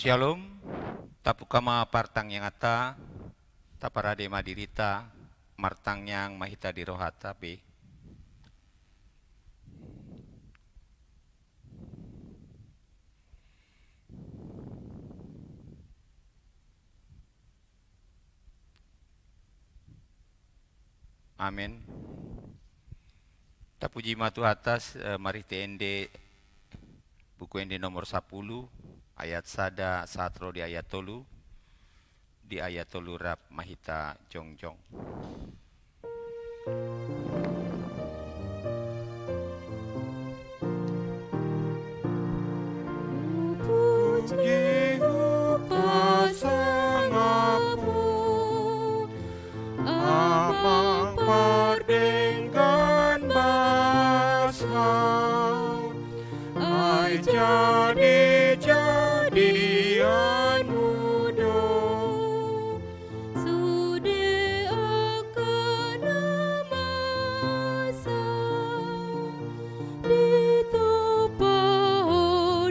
Shalom, tapukama partang yang ata, taparade madirita, martang yang mahita di rohata be. Amin. Tapuji matu atas, mari TND buku ND nomor 10 ayat sada satro di ayat tolu rap mahita jongjong. Puji pasangapu amang pardengkan basa ai jadi-jadian muda sude akan masa ditopa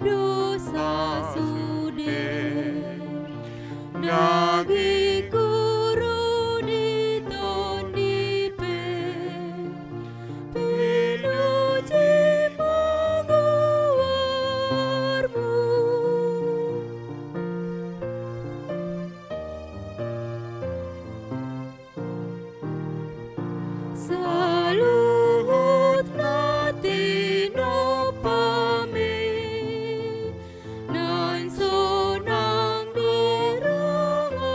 dosa sude dagi guru ditondipe pinuji magawarmu saluhut natino pamit nan sonang dirahamu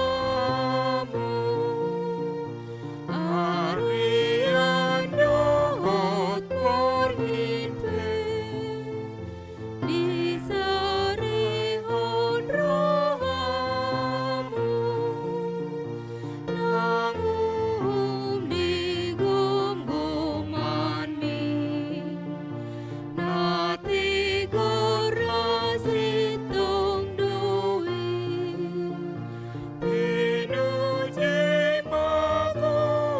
arian dohot pornimpe di sarihon rahamu nangum di gom-goman mi nati gorasitong doi pinuji magawarmu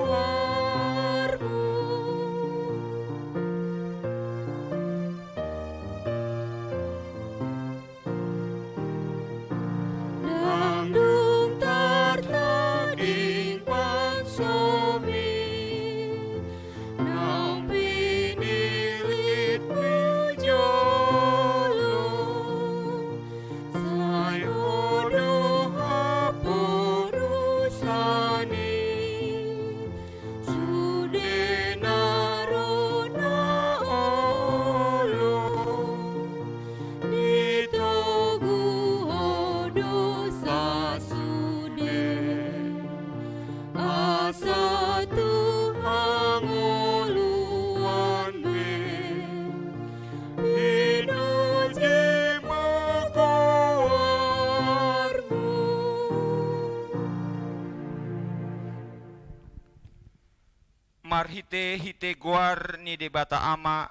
Nangdung tartlading pangsomi nang pinilit pujolo sayodo haporusani sude narona olo ditogu dosa sude asa Tuhan nguluan be pinuji magawarmu Marhite-hite guar ni debata ama,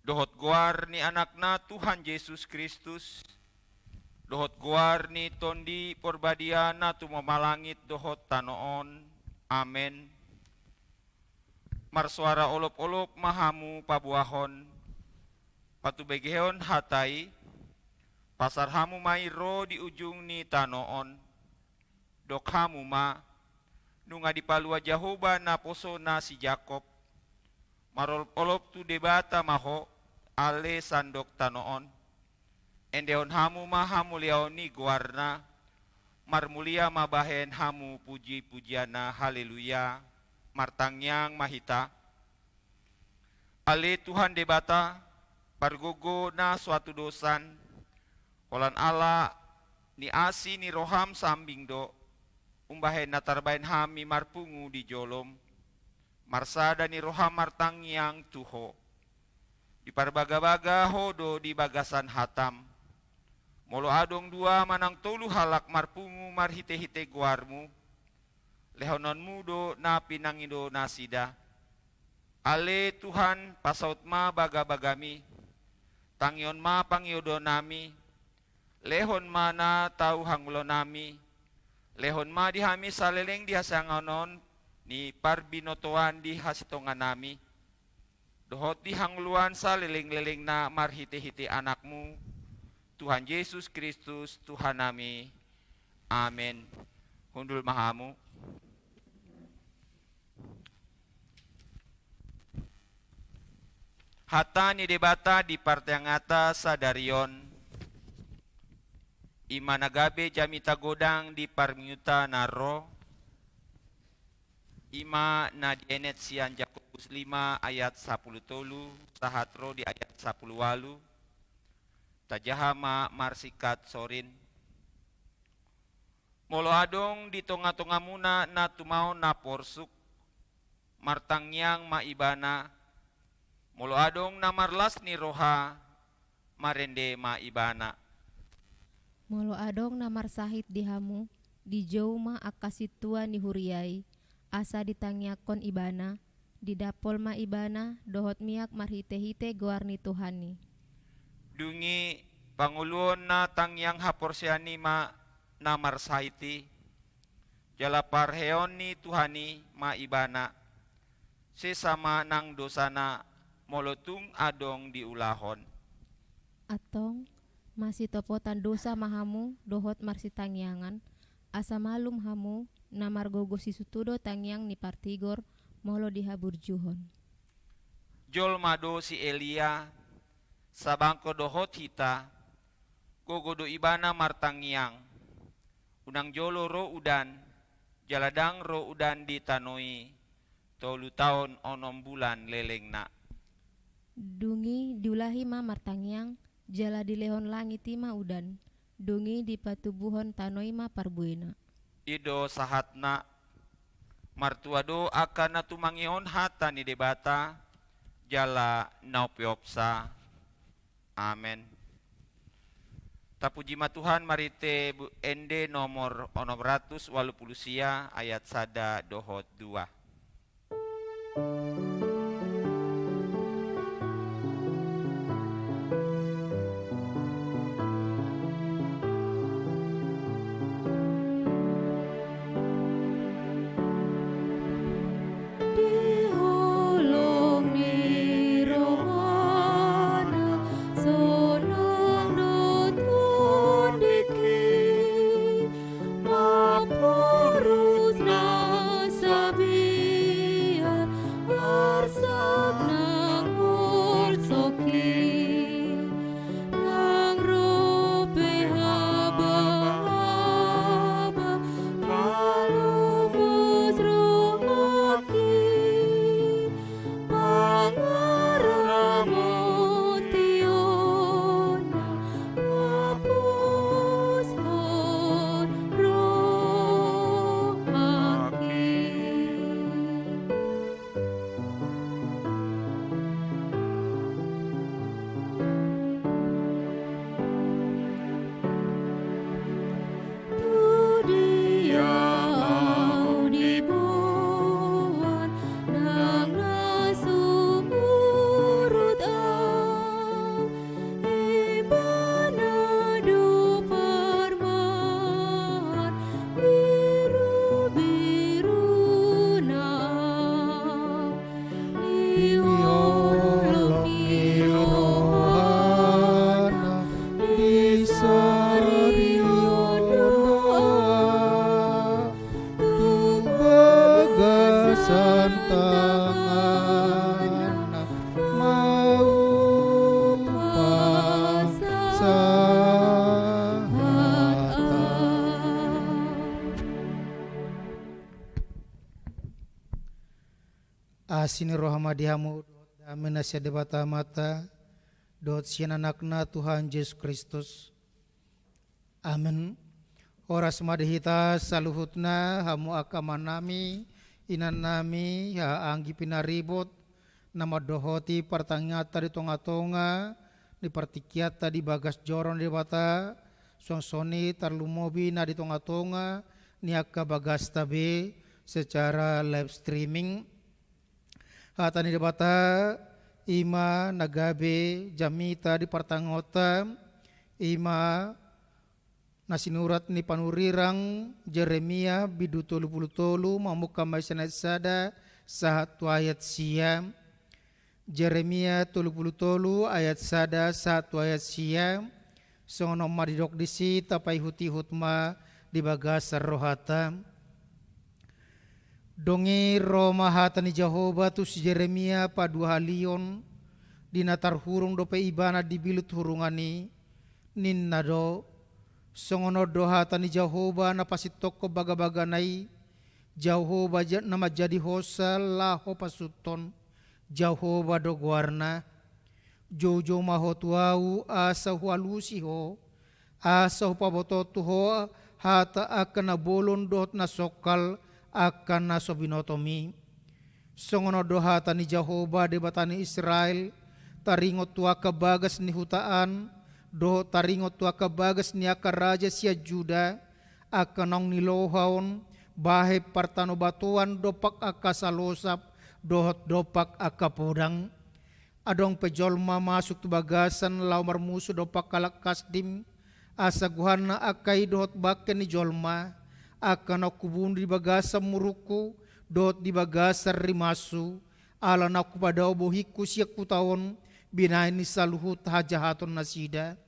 dohot guar ni anakna Tuhan Yesus Kristus, dohot guar ni tondi porbadiana tu mamalangit dohot tanoon. Amen. Marsuara olop-olop mahamu pabuahon, patubegehon hatai, pasar hamu mairo di ujung ni tanoon, dok hamu ma, nunga di palua Jehovah na poso na si Jakob, marolop-olop tu debata maho, ale sandok tanoon, endeon hamu mahamu leoni guarna, marmulia mabahen hamu puji-pujiana, haleluya, martangyang mahita. Ale Tuhan debata, pargogo na suatu dosan, holan ala ni asi ni roham sambing do, umbahen na tarbahen hami marpungu di jolom, marsada ni roham martangyang tuho, di parbaga-baga hodo di bagasan hatam, molo adong dua manang tolu halak marpungu marhite-hite guarmu, lehonon mudo na pinangido nasida. Ale Tuhan pasaut ma baga-bagami, tangyon ma pangyodo nami, lehon ma na tau hanglo nami, lehon ma dihami saleleng dihasanganon ni parbinotoan di hasitongan nami, dohot di hangluan saleleng-leleng na marhite-hite anakmu, Tuhan Yesus Kristus Tuhan nami. Amin. Hundul mahamu. Hata ni debata di partengata sadarion. Ima nagabe jamita godang di parmiuta naro. Ima na dienet sian Jakobus 5 ayat 10 tolu. Sahatro di ayat 10 walu. Tajahama marsikat sorin. Molo adong di tonga-tonga muna na tumao na porsuk. Martangyang maibana. Molo adong na marlas ni roha. Marende maibana. Molo adong na marsahit di hamu. Di jauh ma akasitua ni huriai. Asa ditangyakon ibana. Di dapol ma ibana. Dohot miak marhite-hite goarni Tuhani. Dungi panguluon na tangyang haporsiani ma na marsaiti. Jala parheon ni Tuhani ma ibana. Sesama nang dosana molotung adong diulahon. Atong masih topotan dosa mahamu dohot marsitangyangan. Asa malum hamu na margogo sisutudo tangyang ni partigor molo dihaburjuhon. Jol mado si Elia sabangko dohot hita gogodo ibana martangyang. Unang jolo ro udan jaladang ro udan ditanoi 3 tahun 6 bulan leleng na. Dungi diulahi ma martangyang jala di lehon langit ma udan. Dungi di patubuhon tanoi ma parbuena. Ido sahatna martuado akan natumangion hata ni debata jala naupiopsa. Amen. Tapuji ma Tuhan marite ende nomor 680 sia ayat sada dohot 2. Diholong ni rohana sonong dotun dikit mapurus na sabiar arsak nang ursoki nang rope haba-haba kalumus rumaki pangaramutiona mapushon rohaki. Tu dia au dibuat nang nasumurut au ibana du parman biru-biru na diholong ni rohana disarion doa bagasan tangan mau asini rohama dihamu damena sia debata mata dot sian anakna Tuhan Yesus Kristus. Amin. Ora semadihita saluhutna hamu akamanami inanami ha anggi pinaribot nama dohoti pertanyata di tonga-tonga di pertikiata di bagas joron di bata songsoni tarlumobi na di tonga-tonga ni akka bagas tabe secara live streaming hatani di bata ima nagabe jamita di pertangota ima nasinurat ni panurirang Jeremia bidu tolu mamuka maisanat sada satu ayat siam Jeremia tolu ayat sada satu ayat siam songono madidok disi tapai huti hutma di bagasar rohata. Dongi Roma hatani Jehovah tu si Jeremia pa 2 halion dinatar hurung dope ibana di bilut hurungani ninna do songono do hatani Jehovah na pasitoko baga-baganai Jehovah nama jadi hosa laho pasuton Jehovah do guarna jojo maho tuau asa hualusi ho asa pabototu ho hata akan na bolon dot na sokal akan na sobinotomi songono doha tani Jehovah debatani Israel taringot tua kabagas ni hutaan do taringot tua kabagas ni aka raja sia Juda akan nong nilohaon bahe partano batuan dopak aka salosap dohot dopak aka podang adong pejolma masuk tu bagasan laumar musuh dopak kalak kasdim asa guhana akai dohot baken ni jolma akan aku bunuh di bagasa muruku dot di bagasa rimasu ala naku pada obohiku siak kutawon binain ni saluhut hajahaton nasida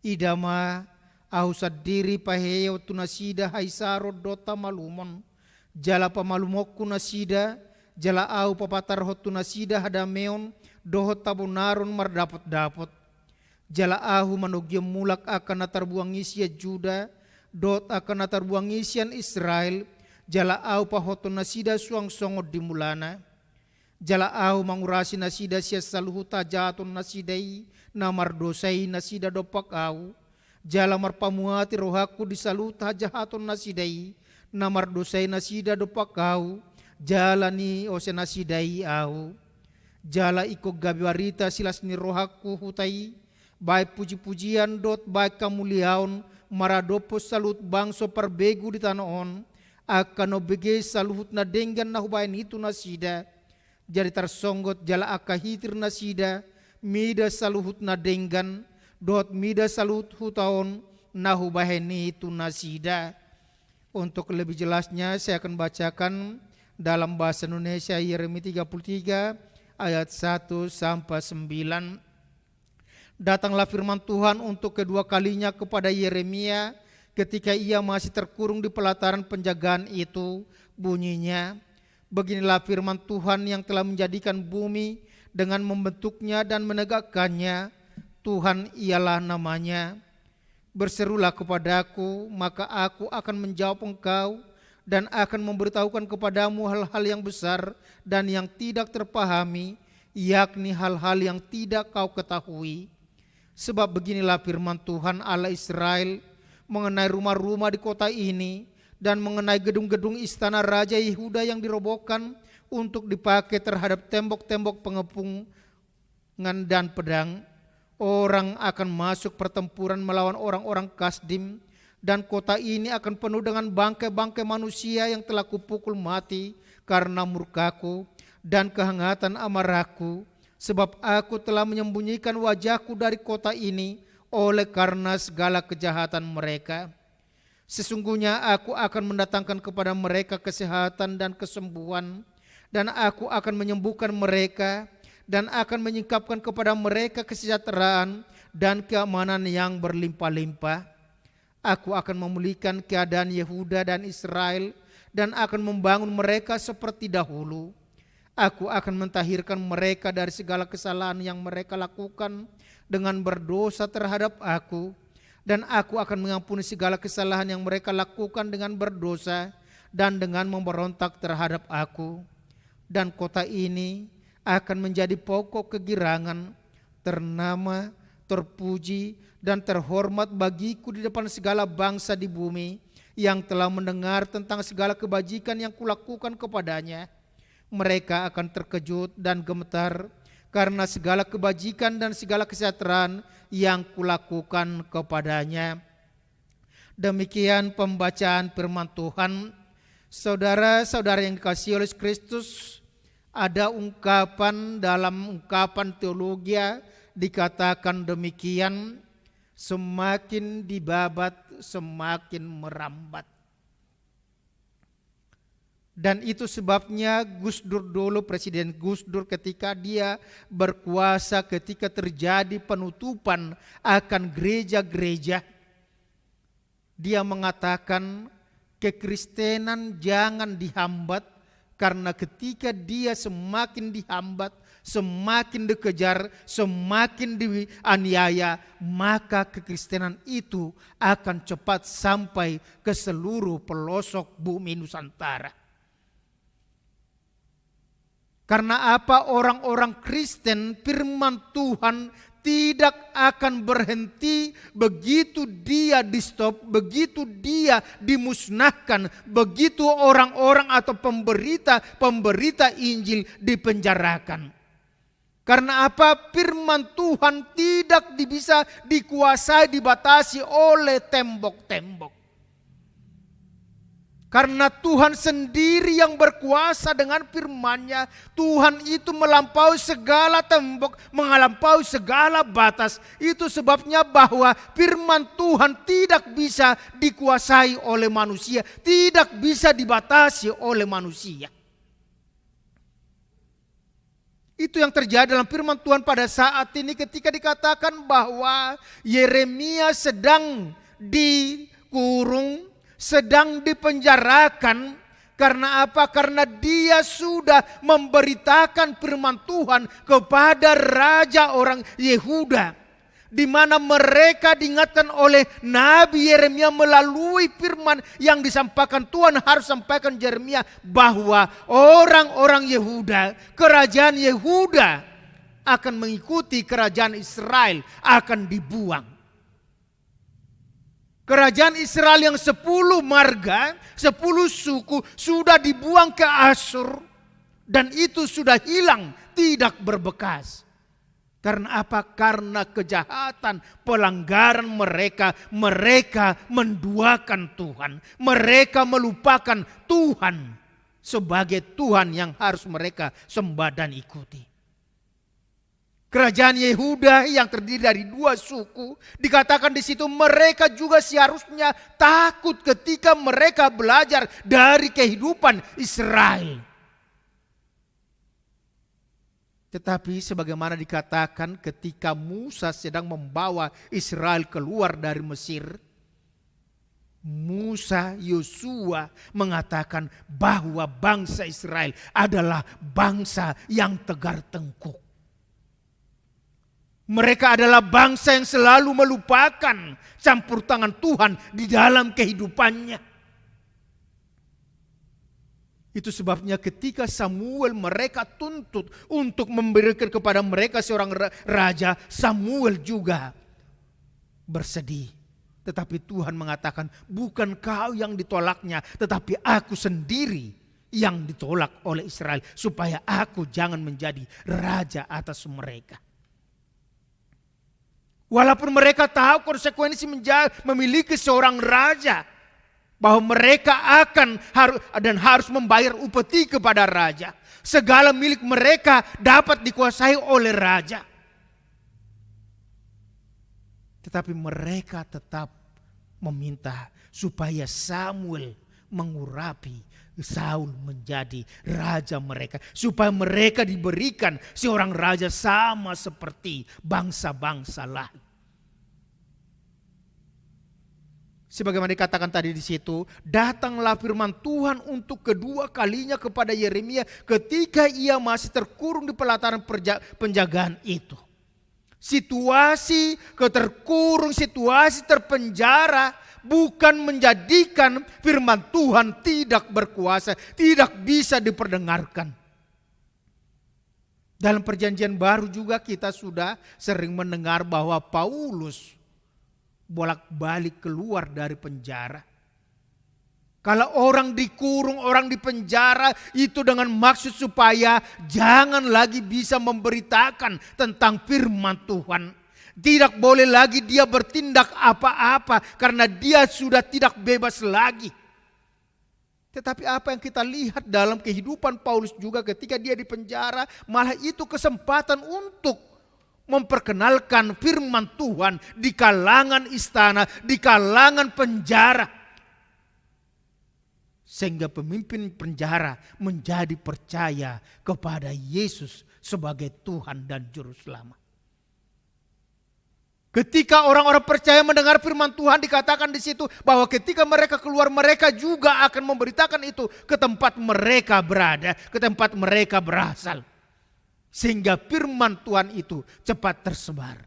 idama au sadiri paheo tu nasida haisaro dota malumon jala pamalumokku nasida jala au papatar hotu nasida hadameon dohot tabunaron mardapot-dapot jala ahu manugyam mulak akan natarbuang isya Juda dot akan natarbuang isian Israel jala au pahoto nasida suang songod di mulana jala au mangurasi nasida sia saluhu tajaton nasidai namar dosai nasida dopak au jala marpamuati rohaku di saluhu tajaton nasidai namar dosai nasida dopak au jala ni ose nasidai au jala iko gabiwarita silas ni rohaku hutai baik puji-pujian dot baik kamuliaon maradopo salut bangso perbegu di tanah on akan obege saluhut na denggan na hubain itu nasida jadi tersonggot jala akahitir nasida mida saluhut na denggan dot mida saluhut hutaon na hubain itu nasida. Untuk lebih jelasnya saya akan bacakan dalam bahasa Indonesia Yeremia 33 ayat 1 sampai 9. Datanglah firman Tuhan untuk kedua kalinya kepada Yeremia ketika ia masih terkurung di pelataran penjagaan itu. Bunyinya, beginilah firman Tuhan yang telah menjadikan bumi dengan membentuknya dan menegakkannya. Tuhan ialah namanya. Berserulah kepadaku, maka aku akan menjawab engkau dan akan memberitahukan kepadamu hal-hal yang besar dan yang tidak terpahami, yakni hal-hal yang tidak kau ketahui. Sebab beginilah firman Tuhan Allah Israel mengenai rumah-rumah di kota ini dan mengenai gedung-gedung istana Raja Yehuda yang dirobohkan untuk dipakai terhadap tembok-tembok pengepungan dan pedang. Orang akan masuk pertempuran melawan orang-orang Kasdim dan kota ini akan penuh dengan bangkai-bangkai manusia yang telah kupukul mati karena murkaku dan kehangatan amarahku. Sebab aku telah menyembunyikan wajahku dari kota ini oleh karena segala kejahatan mereka. Sesungguhnya aku akan mendatangkan kepada mereka kesehatan dan kesembuhan, dan aku akan menyembuhkan mereka, dan akan menyingkapkan kepada mereka kesejahteraan dan keamanan yang berlimpah-limpah. Aku akan memulihkan keadaan Yehuda dan Israel, dan akan membangun mereka seperti dahulu. Aku akan mentahirkan mereka dari segala kesalahan yang mereka lakukan dengan berdosa terhadap aku. Dan aku akan mengampuni segala kesalahan yang mereka lakukan dengan berdosa dan dengan memberontak terhadap aku. Dan kota ini akan menjadi pokok kegirangan, ternama, terpuji, dan terhormat bagiku di depan segala bangsa di bumi yang telah mendengar tentang segala kebajikan yang kulakukan kepadanya. Mereka akan terkejut dan gemetar karena segala kebajikan dan segala kesejahteraan yang kulakukan kepadanya. Demikian pembacaan firman Tuhan. Saudara-saudara yang dikasihi oleh Kristus, ada ungkapan dalam ungkapan teologi dikatakan demikian, semakin dibabat semakin merambat. Dan itu sebabnya Gus Dur dulu, Presiden Gus Dur ketika dia berkuasa, ketika terjadi penutupan akan gereja-gereja, dia mengatakan kekristenan jangan dihambat, karena ketika dia semakin dihambat, semakin dikejar, semakin dianiaya, maka kekristenan itu akan cepat sampai ke seluruh pelosok bumi Nusantara. Karena apa? Orang-orang Kristen, firman Tuhan tidak akan berhenti begitu dia di stop, begitu dia dimusnahkan, begitu orang-orang atau pemberita Injil dipenjarakan. Karena apa? Firman Tuhan tidak bisa dikuasai, dibatasi oleh tembok-tembok. Karena Tuhan sendiri yang berkuasa dengan firman-Nya. Tuhan itu melampaui segala tembok, melampaui segala batas. Itu sebabnya bahwa firman Tuhan tidak bisa dikuasai oleh manusia, tidak bisa dibatasi oleh manusia. Itu yang terjadi dalam firman Tuhan pada saat ini ketika dikatakan bahwa Yeremia sedang dikurung, sedang dipenjarakan. Karena apa? Karena dia sudah memberitakan firman Tuhan kepada raja orang Yehuda, di mana mereka diingatkan oleh Nabi Yeremia melalui firman yang disampaikan Tuhan harus sampaikan Yeremia, bahwa orang-orang Yehuda, kerajaan Yehuda akan mengikuti kerajaan Israel, akan dibuang. Kerajaan Israel yang 10 marga, 10 suku sudah dibuang ke Asyur, dan itu sudah hilang, tidak berbekas. Karena apa? Karena kejahatan, pelanggaran mereka. Mereka menduakan Tuhan, mereka melupakan Tuhan sebagai Tuhan yang harus mereka sembah dan ikuti. Kerajaan Yehuda yang terdiri dari 2 suku, dikatakan di situ mereka juga seharusnya takut ketika mereka belajar dari kehidupan Israel. Tetapi sebagaimana dikatakan ketika Musa sedang membawa Israel keluar dari Mesir, Musa, Yosua mengatakan bahwa bangsa Israel adalah bangsa yang tegar tengkuk. Mereka adalah bangsa yang selalu melupakan campur tangan Tuhan di dalam kehidupannya. Itu sebabnya ketika Samuel mereka tuntut untuk memberikan kepada mereka seorang raja, Samuel juga bersedih. Tetapi Tuhan mengatakan, bukan kau yang ditolaknya, tetapi aku sendiri yang ditolak oleh Israel, supaya aku jangan menjadi raja atas mereka. Walaupun mereka tahu konsekuensi memiliki seorang raja, bahwa mereka akan harus membayar upeti kepada raja. Segala milik mereka dapat dikuasai oleh raja. Tetapi mereka tetap meminta supaya Samuel mengurapi Saul menjadi raja mereka, supaya mereka diberikan seorang raja sama seperti bangsa-bangsa lain. Sebagaimana dikatakan tadi di situ, datanglah firman Tuhan untuk kedua kalinya kepada Yeremia ketika ia masih terkurung di pelataran penjagaan itu. Situasi keterkurung, situasi terpenjara bukan menjadikan firman Tuhan tidak berkuasa, tidak bisa diperdengarkan. Dalam perjanjian baru juga kita sudah sering mendengar bahwa Paulus bolak-balik keluar dari penjara. Kalau orang dikurung, orang dipenjara, itu dengan maksud supaya jangan lagi bisa memberitakan tentang firman Tuhan. Tidak boleh lagi dia bertindak apa-apa karena dia sudah tidak bebas lagi. Tetapi apa yang kita lihat dalam kehidupan Paulus juga ketika dia di penjara, malah itu kesempatan untuk memperkenalkan firman Tuhan di kalangan istana, di kalangan penjara. Sehingga pemimpin penjara menjadi percaya kepada Yesus sebagai Tuhan dan Juru Selamat. Ketika orang-orang percaya mendengar firman Tuhan, dikatakan di situ bahwa ketika mereka keluar, mereka juga akan memberitakan itu ke tempat mereka berada, ke tempat mereka berasal. Sehingga firman Tuhan itu cepat tersebar.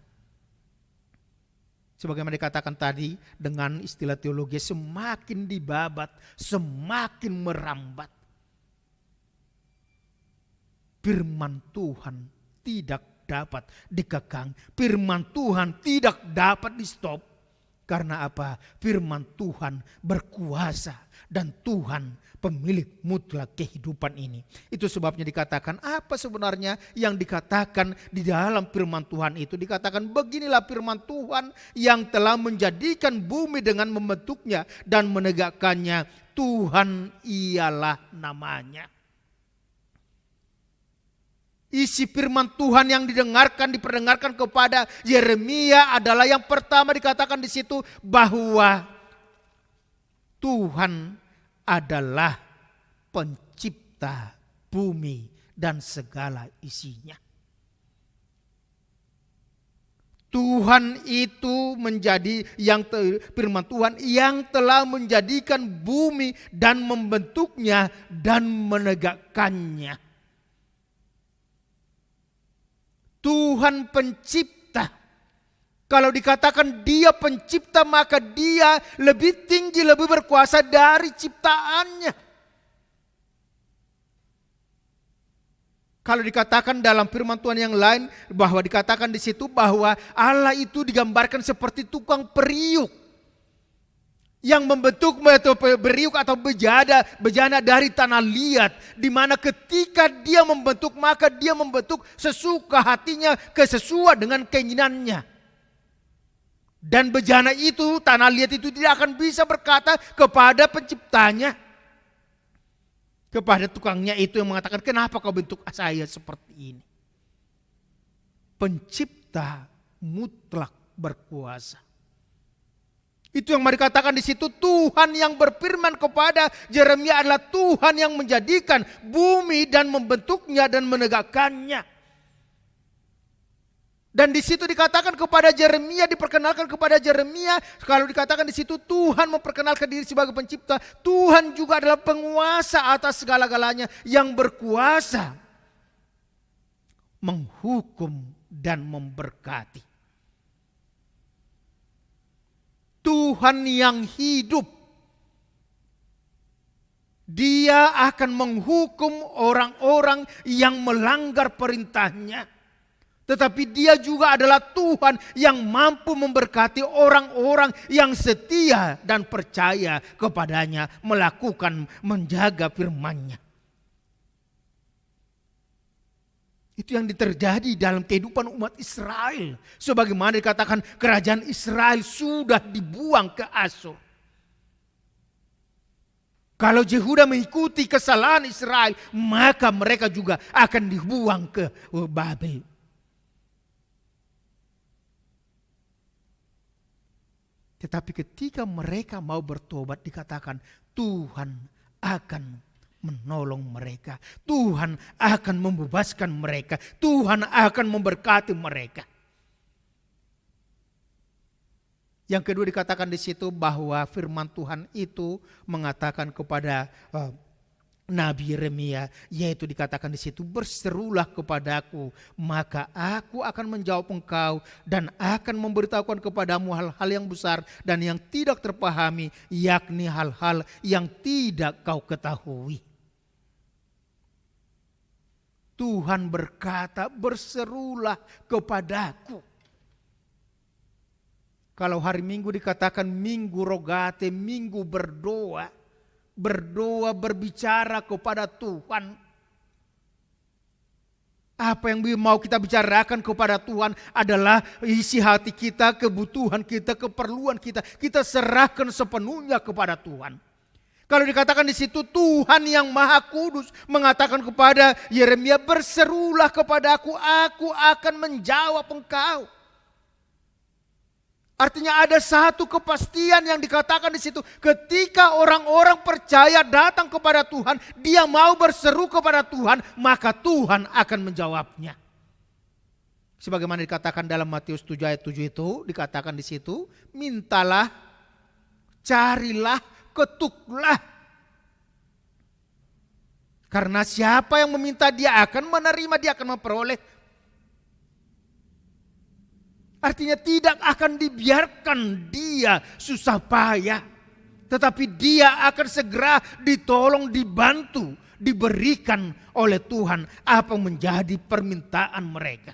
Sebagaimana dikatakan tadi, dengan istilah teologi, semakin dibabat, semakin merambat. Firman Tuhan tidak dapat dikekang. Firman Tuhan tidak dapat di stop. Karena apa? Firman Tuhan berkuasa dan Tuhan pemilik mutlak kehidupan ini. Itu sebabnya dikatakan apa sebenarnya yang dikatakan di dalam firman Tuhan itu. Dikatakan beginilah firman Tuhan yang telah menjadikan bumi dengan membentuknya dan menegakkannya. Tuhan ialah namanya. Isi firman Tuhan yang diperdengarkan kepada Yeremia adalah yang pertama dikatakan di situ bahwa Tuhan adalah pencipta bumi dan segala isinya. Tuhan itu menjadi firman Tuhan yang telah menjadikan bumi dan membentuknya dan menegakkannya. Tuhan pencipta. Kalau dikatakan dia pencipta, maka dia lebih tinggi, lebih berkuasa dari ciptaannya. Kalau dikatakan dalam firman Tuhan yang lain, bahwa dikatakan di situ bahwa Allah itu digambarkan seperti tukang periuk. Yang membentuk beriuk atau bejana dari tanah liat. Di mana ketika dia membentuk, maka dia membentuk sesuka hatinya, sesuai dengan keinginannya. Dan bejana itu, tanah liat itu tidak akan bisa berkata kepada penciptanya. Kepada tukangnya itu yang mengatakan, kenapa kau bentuk saya seperti ini? Pencipta mutlak berkuasa. Itu yang mari katakan di situ, Tuhan yang berfirman kepada Yeremia adalah Tuhan yang menjadikan bumi dan membentuknya dan menegakkannya. Dan di situ dikatakan kepada Yeremia, diperkenalkan kepada Yeremia, kalau dikatakan di situ Tuhan memperkenalkan diri sebagai pencipta, Tuhan juga adalah penguasa atas segala-galanya yang berkuasa menghukum dan memberkati. Tuhan yang hidup, Dia akan menghukum orang-orang yang melanggar perintahnya. Tetapi Dia juga adalah Tuhan yang mampu memberkati orang-orang yang setia dan percaya kepadanya, melakukan, menjaga firman-Nya. Itu yang terjadi dalam kehidupan umat Israel. Sebagaimana dikatakan kerajaan Israel sudah dibuang ke Asyur. Kalau Yehuda mengikuti kesalahan Israel, maka mereka juga akan dibuang ke Babel. Tetapi ketika mereka mau bertobat, dikatakan Tuhan akan menolong mereka. Tuhan akan membebaskan mereka. Tuhan akan memberkati mereka. Yang kedua dikatakan di situ bahwa firman Tuhan itu mengatakan kepada Nabi Yeremia, yaitu dikatakan di situ, berserulah kepadaku, maka aku akan menjawab engkau dan akan memberitahukan kepadamu hal-hal yang besar dan yang tidak terpahami, yakni hal-hal yang tidak kau ketahui. Tuhan berkata, berserulah kepadaku. Kalau hari Minggu dikatakan minggu rogate, minggu berdoa. Berdoa, berbicara kepada Tuhan. Apa yang mau kita bicarakan kepada Tuhan adalah isi hati kita, kebutuhan kita, keperluan kita. Kita serahkan sepenuhnya kepada Tuhan. Kalau dikatakan di situ Tuhan yang Maha Kudus mengatakan kepada Yeremia, berserulah kepadaku, aku akan menjawab engkau. Artinya ada satu kepastian yang dikatakan di situ. Ketika orang-orang percaya datang kepada Tuhan, dia mau berseru kepada Tuhan, maka Tuhan akan menjawabnya. Sebagaimana dikatakan dalam Matius 7 ayat 7 itu, dikatakan di situ, mintalah, carilah, ketuklah. Karena siapa yang meminta dia akan menerima, dia akan memperoleh. Artinya tidak akan dibiarkan dia susah payah. Tetapi dia akan segera ditolong, dibantu, diberikan oleh Tuhan apa yang menjadi permintaan mereka.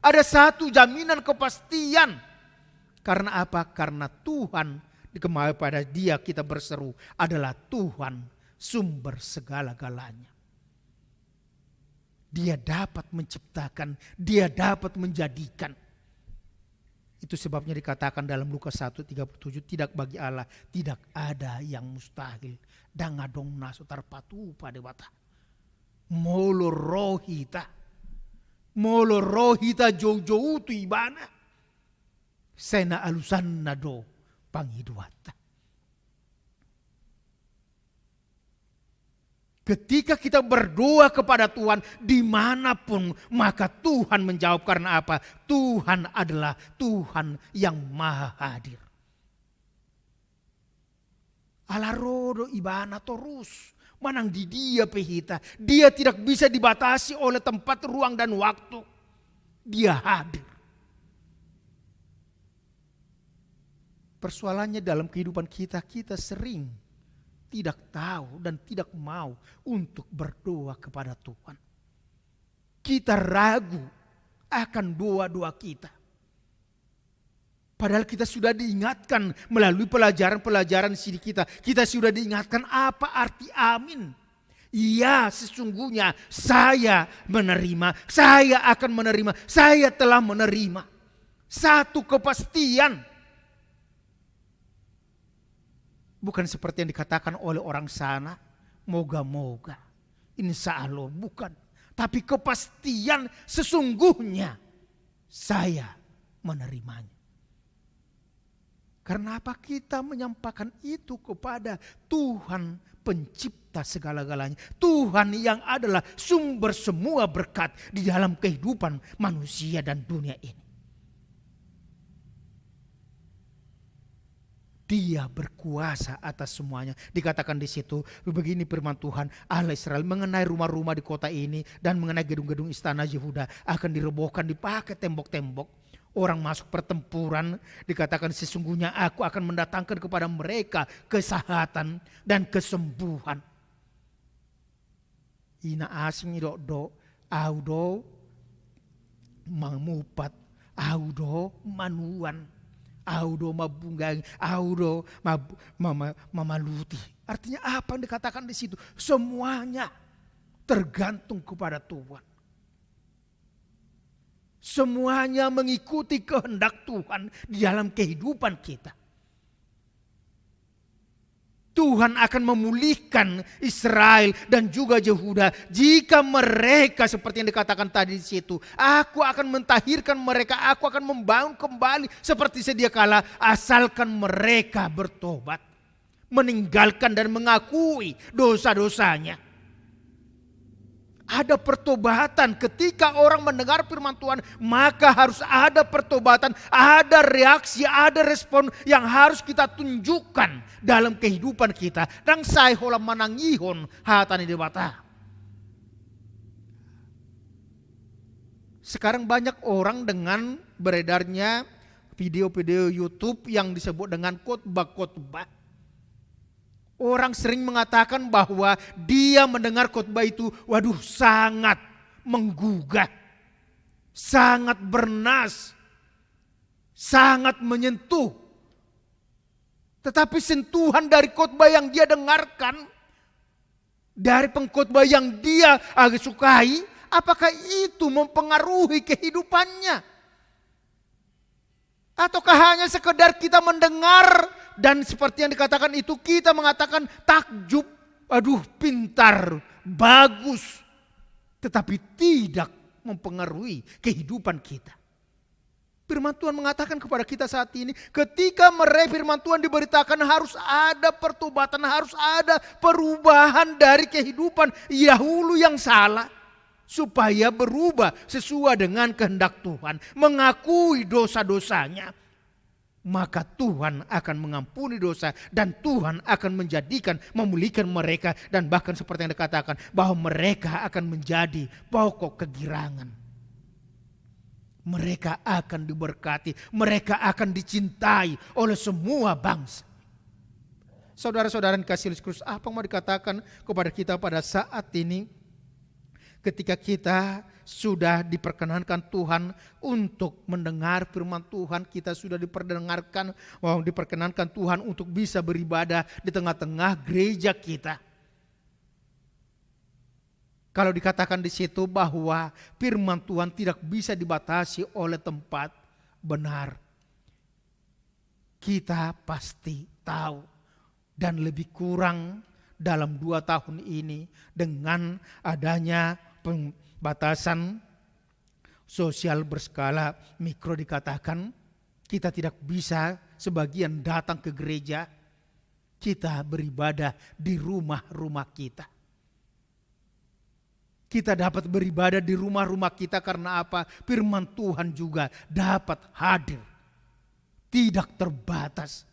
Ada satu jaminan kepastian. Karena apa? Karena Tuhan dikembali pada dia kita berseru adalah Tuhan sumber segala-galanya. Dia dapat menciptakan, dia dapat menjadikan. Itu sebabnya dikatakan dalam Lukas 1:37, tidak bagi Allah tidak ada yang mustahil. Dangadong naso tarpatu pada bata. Molo rohita jauh-jauh tu ibana. Sena alusan nado panghiduata. Ketika kita berdoa kepada Tuhan dimanapun, maka Tuhan menjawab. Karena apa? Tuhan adalah Tuhan yang maha hadir. Alarodo ibana terus. Manang di dia pehita. Dia tidak bisa dibatasi oleh tempat, ruang dan waktu. Dia hadir. Persoalannya dalam kehidupan kita sering tidak tahu dan tidak mau untuk berdoa kepada Tuhan. Kita ragu akan doa-doa kita. Padahal kita sudah diingatkan melalui pelajaran-pelajaran sini kita. Kita sudah diingatkan apa arti amin. Iya, sesungguhnya saya menerima, saya akan menerima, saya telah menerima. Satu kepastian. Bukan seperti yang dikatakan oleh orang sana, moga-moga, insya Allah, bukan. Tapi kepastian sesungguhnya saya menerimanya. Karena apa? Kita menyampaikan itu kepada Tuhan pencipta segala-galanya. Tuhan yang adalah sumber semua berkat di dalam kehidupan manusia dan dunia ini. Dia berkuasa atas semuanya. Dikatakan di situ, begini firman Tuhan Allah Israel mengenai rumah-rumah di kota ini dan mengenai gedung-gedung istana Yehuda akan dirobohkan, dipakai tembok-tembok. Orang masuk pertempuran, dikatakan sesungguhnya aku akan mendatangkan kepada mereka kesehatan dan kesembuhan. Ina asing do audo mamupat, audo manuan. Audo mabunggang, audo mamaluti. Artinya apa yang dikatakan di situ? Semuanya tergantung kepada Tuhan. Semuanya mengikuti kehendak Tuhan di dalam kehidupan kita. Tuhan akan memulihkan Israel dan juga Yehuda jika mereka seperti yang dikatakan tadi di situ. Aku akan mentahirkan mereka, aku akan membangun kembali seperti sedia kala asalkan mereka bertobat, meninggalkan dan mengakui dosa-dosanya. Ada pertobatan ketika orang mendengar firman Tuhan, maka harus ada pertobatan, ada reaksi, ada respon yang harus kita tunjukkan dalam kehidupan kita. Dan saya hola manangihon hatani debata. Sekarang banyak orang dengan beredarnya video-video YouTube yang disebut dengan khotbah-khotbah. Orang sering mengatakan bahwa dia mendengar khotbah itu, waduh sangat menggugah, sangat bernas, sangat menyentuh. Tetapi sentuhan dari khotbah yang dia dengarkan, dari pengkhotbah yang dia agak sukai, apakah itu mempengaruhi kehidupannya? Ataukah hanya sekedar kita mendengar dan seperti yang dikatakan itu kita mengatakan takjub, aduh pintar, bagus. Tetapi tidak mempengaruhi kehidupan kita. Firman Tuhan mengatakan kepada kita saat ini, ketika firman Tuhan diberitakan harus ada pertobatan, harus ada perubahan dari kehidupan dahulu yang salah. Supaya berubah sesuai dengan kehendak Tuhan, mengakui dosa-dosanya. Maka Tuhan akan mengampuni dosa dan Tuhan akan memulihkan mereka. Dan bahkan seperti yang dikatakan bahwa mereka akan menjadi pokok kegirangan. Mereka akan diberkati, mereka akan dicintai oleh semua bangsa. Saudara-saudara yang kasih Kristus, apa yang mau dikatakan kepada kita pada saat ini? Ketika kita sudah diperkenankan Tuhan untuk mendengar firman Tuhan, kita sudah diperkenankan Tuhan untuk bisa beribadah di tengah-tengah gereja kita. Kalau dikatakan di situ bahwa firman Tuhan tidak bisa dibatasi oleh tempat, benar. Kita pasti tahu dan lebih kurang dalam 2 tahun ini dengan adanya pembatasan sosial berskala mikro dikatakan kita tidak bisa sebagian datang ke gereja, kita beribadah di rumah-rumah kita. Kita dapat beribadah di rumah-rumah kita karena apa? Firman Tuhan juga dapat hadir, tidak terbatas.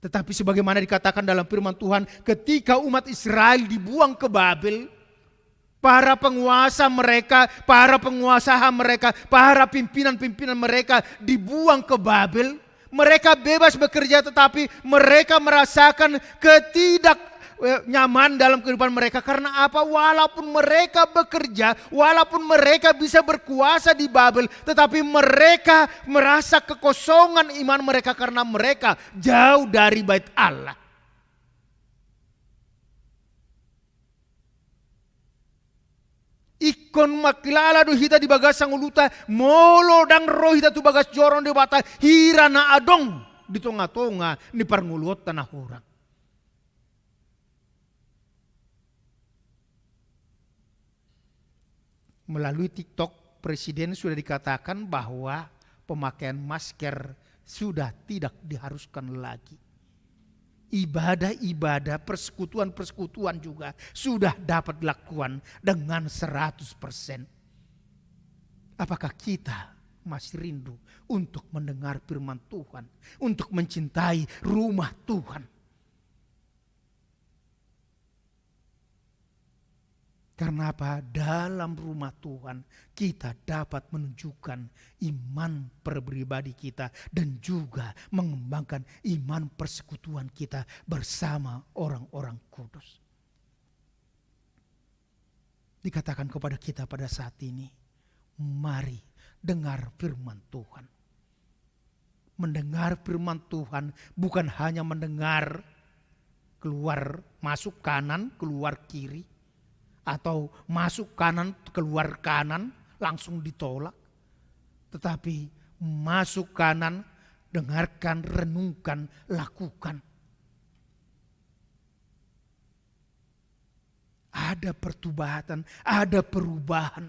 Tetapi sebagaimana dikatakan dalam firman Tuhan, ketika umat Israel dibuang ke Babel, para penguasa mereka, para pengusaha mereka, para pimpinan-pimpinan mereka dibuang ke Babel. Mereka bebas bekerja tetapi mereka merasakan nyaman dalam kehidupan mereka. Karena apa? Walaupun mereka bekerja, walaupun mereka bisa berkuasa di Babel, tetapi mereka merasa kekosongan iman mereka karena mereka jauh dari bait Allah. Ikon makilala do hita di bagas sanguluta, molo dang roh hita tu bagas joron di bata, hirana adong di tonga-tonga ni parngulot tanah orang. Melalui TikTok, Presiden sudah dikatakan bahwa pemakaian masker sudah tidak diharuskan lagi. Ibadah-ibadah, persekutuan-persekutuan juga sudah dapat dilakukan dengan 100%. Apakah kita masih rindu untuk mendengar firman Tuhan, untuk mencintai rumah Tuhan? Karena apa? Dalam rumah Tuhan kita dapat menunjukkan iman pribadi kita dan juga mengembangkan iman persekutuan kita bersama orang-orang kudus. Dikatakan kepada kita pada saat ini, mari dengar firman Tuhan. Mendengar firman Tuhan bukan hanya mendengar masuk kanan, keluar kiri. Atau masuk kanan, keluar kanan, langsung ditolak. Tetapi masuk kanan, dengarkan, renungkan, lakukan. Ada pertobatan, ada perubahan.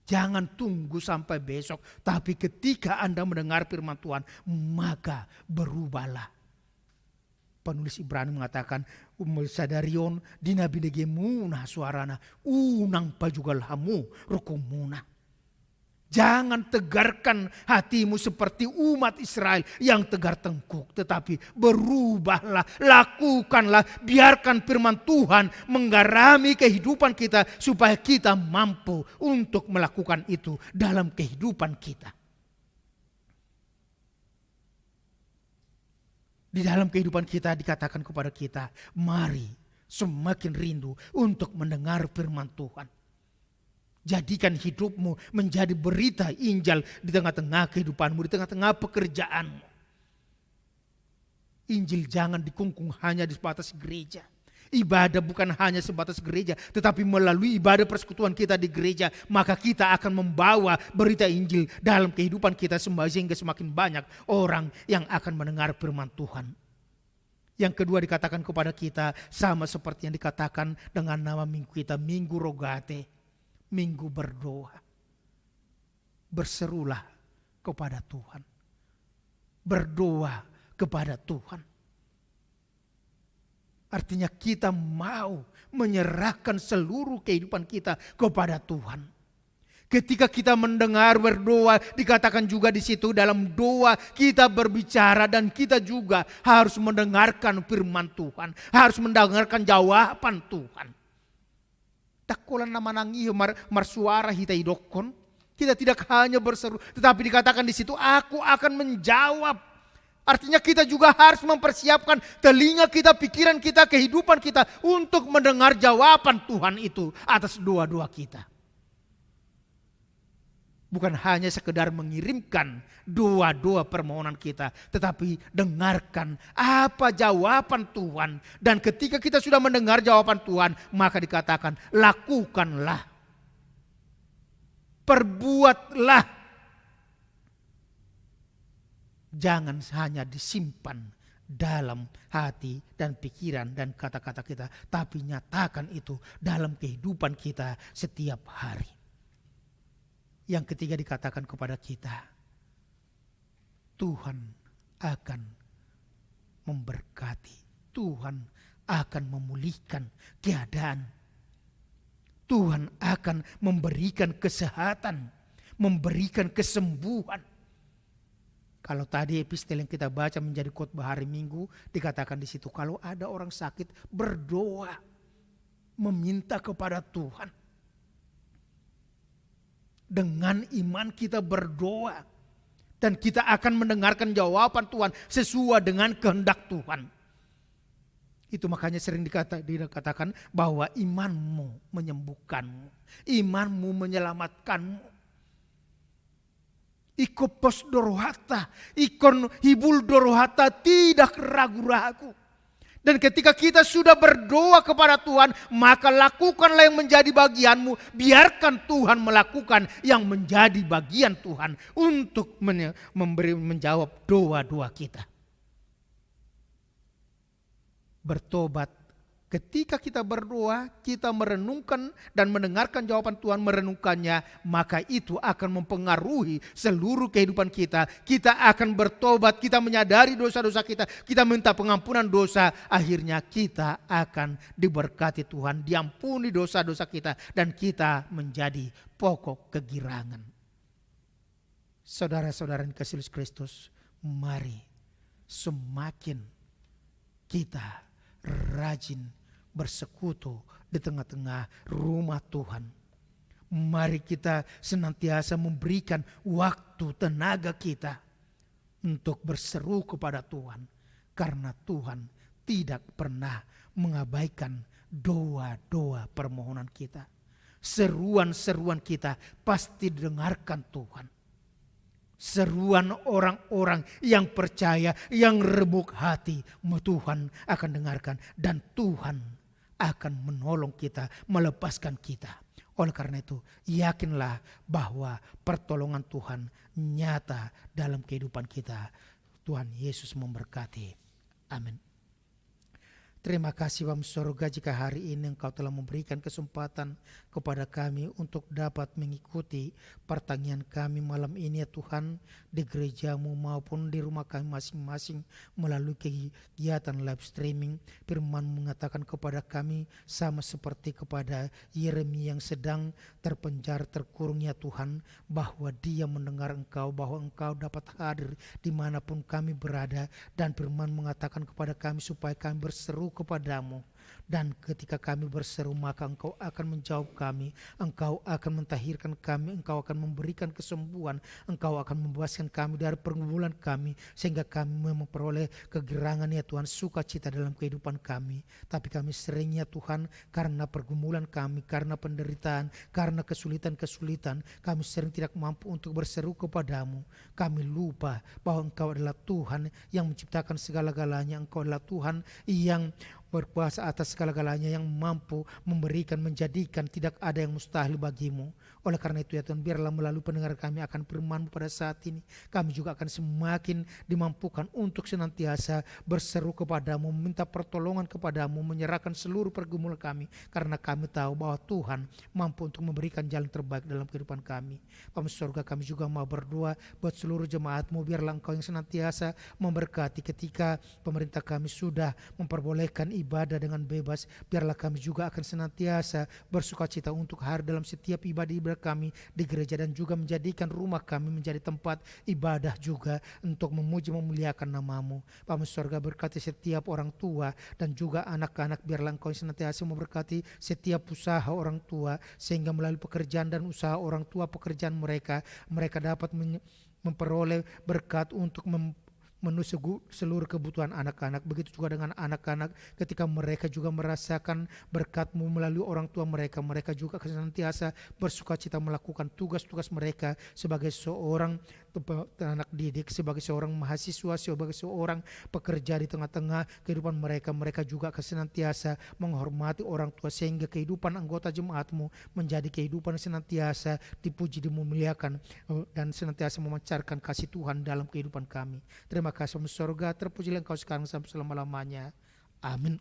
Jangan tunggu sampai besok. Tapi ketika Anda mendengar firman Tuhan, maka berubahlah. Penulis Ibrani mengatakan, sadarion dina binegemuna suarana, unang pajugalhamu rukumuna. Jangan tegarkan hatimu seperti umat Israel yang tegar tengkuk. Tetapi berubahlah, lakukanlah, biarkan firman Tuhan menggarami kehidupan kita. Supaya kita mampu untuk melakukan itu dalam kehidupan kita. Di dalam kehidupan kita dikatakan kepada kita, mari semakin rindu untuk mendengar firman Tuhan. Jadikan hidupmu menjadi berita Injil di tengah-tengah kehidupanmu, di tengah-tengah pekerjaanmu. Injil jangan dikungkung hanya di sebatas gereja. Ibadah bukan hanya sebatas gereja, tetapi melalui ibadah persekutuan kita di gereja, maka kita akan membawa berita Injil dalam kehidupan kita sehingga semakin banyak orang yang akan mendengar firman Tuhan. Yang kedua dikatakan kepada kita sama seperti yang dikatakan dengan nama minggu kita, Minggu Rogate, Minggu Berdoa. berserulah kepada Tuhan. Berdoa kepada Tuhan. Artinya kita mau menyerahkan seluruh kehidupan kita kepada Tuhan. Ketika kita mendengar berdoa, dikatakan juga di situ dalam doa kita berbicara dan kita juga harus mendengarkan firman Tuhan, harus mendengarkan jawaban Tuhan. Takolan nama nangi marsuara hita idokon. Kita tidak hanya berseru, tetapi dikatakan di situ aku akan menjawab. Artinya kita juga harus mempersiapkan telinga kita, pikiran kita, kehidupan kita untuk mendengar jawaban Tuhan itu atas doa-doa kita. Bukan hanya sekedar mengirimkan doa-doa permohonan kita, tetapi dengarkan apa jawaban Tuhan. Dan ketika kita sudah mendengar jawaban Tuhan, maka dikatakan lakukanlah. Perbuatlah. Jangan hanya disimpan dalam hati dan pikiran dan kata-kata kita, tapi nyatakan itu dalam kehidupan kita setiap hari. Yang ketiga dikatakan kepada kita, Tuhan akan memberkati, Tuhan akan memulihkan keadaan, Tuhan akan memberikan kesehatan, memberikan kesembuhan. Kalau tadi epistel yang kita baca menjadi khotbah hari Minggu, dikatakan di situ kalau ada orang sakit berdoa, meminta kepada Tuhan. Dengan iman kita berdoa dan kita akan mendengarkan jawaban Tuhan sesuai dengan kehendak Tuhan. Itu makanya sering dikatakan bahwa imanmu menyembuhkanmu, imanmu menyelamatkanmu. Iko pos dorohata, ikon hibul dorohata, tidak ragu-ragu. Dan ketika kita sudah berdoa kepada Tuhan, maka lakukanlah yang menjadi bagianmu. Biarkan Tuhan melakukan yang menjadi bagian Tuhan untuk menjawab doa-doa kita. Bertobat. Ketika kita berdoa, kita merenungkan dan mendengarkan jawaban Tuhan, merenungkannya, maka itu akan mempengaruhi seluruh kehidupan kita. Kita akan bertobat, kita menyadari dosa-dosa kita, kita minta pengampunan dosa, akhirnya kita akan diberkati Tuhan, diampuni dosa-dosa kita, dan kita menjadi pokok kegirangan. Saudara-saudara yang kasih Kristus, mari semakin kita rajin bersekutu di tengah-tengah rumah Tuhan. Mari kita senantiasa memberikan waktu, tenaga kita untuk berseru kepada Tuhan. Karena Tuhan tidak pernah mengabaikan doa-doa permohonan kita. Seruan-seruan kita pasti didengarkan Tuhan. Seruan orang-orang yang percaya, yang remuk hati, Tuhan akan dengarkan dan Tuhan akan menolong kita, melepaskan kita. Oleh karena itu, yakinlah bahwa pertolongan Tuhan nyata dalam kehidupan kita. Tuhan Yesus memberkati. Amin. Terima kasih Bapa Sorga jika hari ini Engkau telah memberikan kesempatan kepada kami untuk dapat mengikuti pertanyaan kami malam ini ya Tuhan, di gerejamu maupun di rumah kami masing-masing melalui kegiatan live streaming. Firman mengatakan kepada kami sama seperti kepada Yeremia yang sedang terpenjara, terkurung ya Tuhan, bahwa dia mendengar Engkau, bahwa Engkau dapat hadir dimanapun kami berada, dan firman mengatakan kepada kami supaya kami berseru kepadamu, dan ketika kami berseru maka Engkau akan menjawab kami, Engkau akan mentahirkan kami, Engkau akan memberikan kesembuhan, Engkau akan membebaskan kami dari pergumulan kami, sehingga kami memperoleh kegirangan ya Tuhan, sukacita dalam kehidupan kami. Tapi kami seringnya Tuhan, karena pergumulan kami, karena penderitaan, karena kesulitan-kesulitan, kami sering tidak mampu untuk berseru kepadamu. Kami lupa bahwa Engkau adalah Tuhan yang menciptakan segala-galanya, Engkau adalah Tuhan yang berkuasa atas segala-galanya, yang mampu memberikan, menjadikan, tidak ada yang mustahil bagimu. Oleh karena itu ya Tuhan, biarlah melalui pendengar kami akan firman-Mu pada saat ini, kami juga akan semakin dimampukan untuk senantiasa berseru kepadamu, meminta pertolongan kepadamu, menyerahkan seluruh pergumulan kami, karena kami tahu bahwa Tuhan mampu untuk memberikan jalan terbaik dalam kehidupan kami. Bapa surga, kami juga mau berdoa buat seluruh jemaat-Mu, biarlah Engkau yang senantiasa memberkati ketika pemerintah kami sudah memperbolehkan ibadah dengan bebas. Biarlah kami juga akan senantiasa bersukacita untuk hari dalam setiap ibadah kami di gereja, dan juga menjadikan rumah kami menjadi tempat ibadah juga untuk memuji memuliakan nama-Mu. Bapa surga, berkati setiap orang tua dan juga anak-anak, biarlah Engkau senantiasa memberkati setiap usaha orang tua, sehingga melalui pekerjaan dan usaha orang tua, pekerjaan mereka dapat memperoleh berkat untuk memenuhi seluruh kebutuhan anak-anak. Begitu juga dengan anak-anak, ketika mereka juga merasakan berkat-Mu melalui orang tua mereka, mereka juga akan senantiasa bersukacita melakukan tugas-tugas mereka sebagai seorang anak didik, sebagai seorang mahasiswa, sebagai seorang pekerja di tengah-tengah kehidupan mereka. Mereka juga akan senantiasa menghormati orang tua, sehingga kehidupan anggota jemaat-Mu menjadi kehidupan senantiasa dipuji, dimuliakan, dan senantiasa memancarkan kasih Tuhan dalam kehidupan kami. Terima kasih Bapa surga, terpujilah Engkau sekarang sampai selama-lamanya. Amin.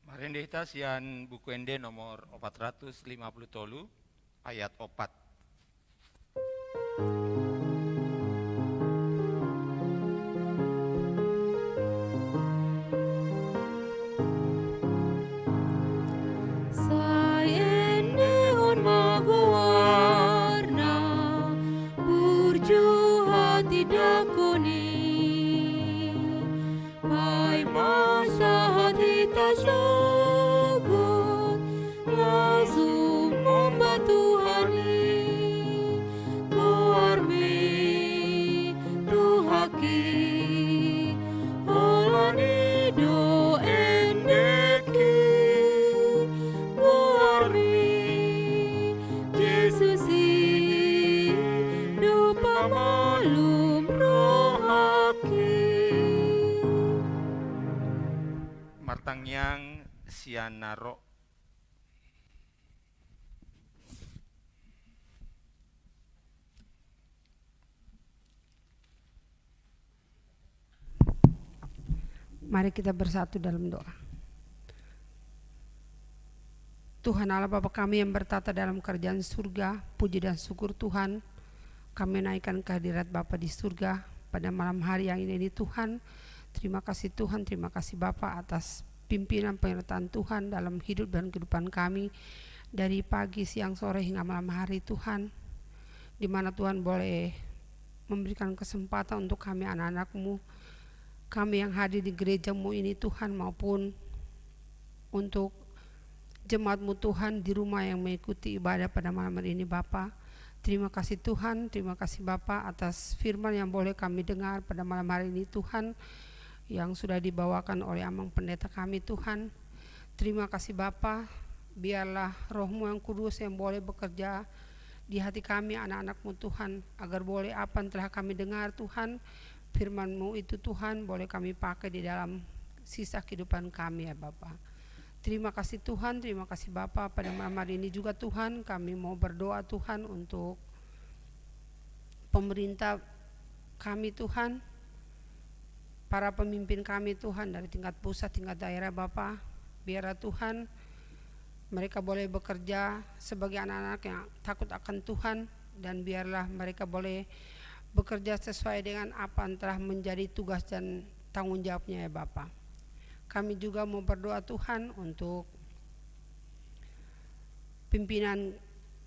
Marendeta sian buku ende nomor 450 tolu ayat 4. Saende on magowarna burju hati dakoni pai masa hati tasogot lazum membatuhani goarmi tuhaki olani do endeki goarmi Yesusi do pamalum rohaki. Martang yang sian naro. Mari kita bersatu dalam doa. Tuhan Allah Bapa kami yang bertata dalam kerajaan surga, puji dan syukur Tuhan, kami naikkan kehadirat Bapa di surga pada malam hari yang ini Tuhan. Terima kasih Tuhan, terima kasih Bapa atas pimpinan penyertaan Tuhan dalam hidup dan kehidupan kami dari pagi, siang, sore hingga malam hari Tuhan, di mana Tuhan boleh memberikan kesempatan untuk kami anak-anak-Mu, kami yang hadir di gereja-Mu ini Tuhan, maupun untuk jemaat-Mu Tuhan di rumah yang mengikuti ibadah pada malam hari ini Bapa. Terima kasih Tuhan, terima kasih Bapa atas firman yang boleh kami dengar pada malam hari ini Tuhan, yang sudah dibawakan oleh Amang Pendeta kami Tuhan. Terima kasih Bapa, biarlah Roh-Mu yang kudus yang boleh bekerja di hati kami anak-anak-Mu Tuhan, agar boleh apa yang telah kami dengar Tuhan, firman-Mu itu Tuhan boleh kami pakai di dalam sisa kehidupan kami ya Bapa. Terima kasih Tuhan, terima kasih Bapa. Pada malam hari ini juga Tuhan kami mau berdoa Tuhan untuk pemerintah kami Tuhan, para pemimpin kami Tuhan dari tingkat pusat, tingkat daerah Bapa. Biarlah Tuhan mereka boleh bekerja sebagai anak-anak yang takut akan Tuhan, dan biarlah mereka boleh bekerja sesuai dengan apa yang telah menjadi tugas dan tanggung jawabnya ya Bapa. Kami juga mau berdoa Tuhan untuk pimpinan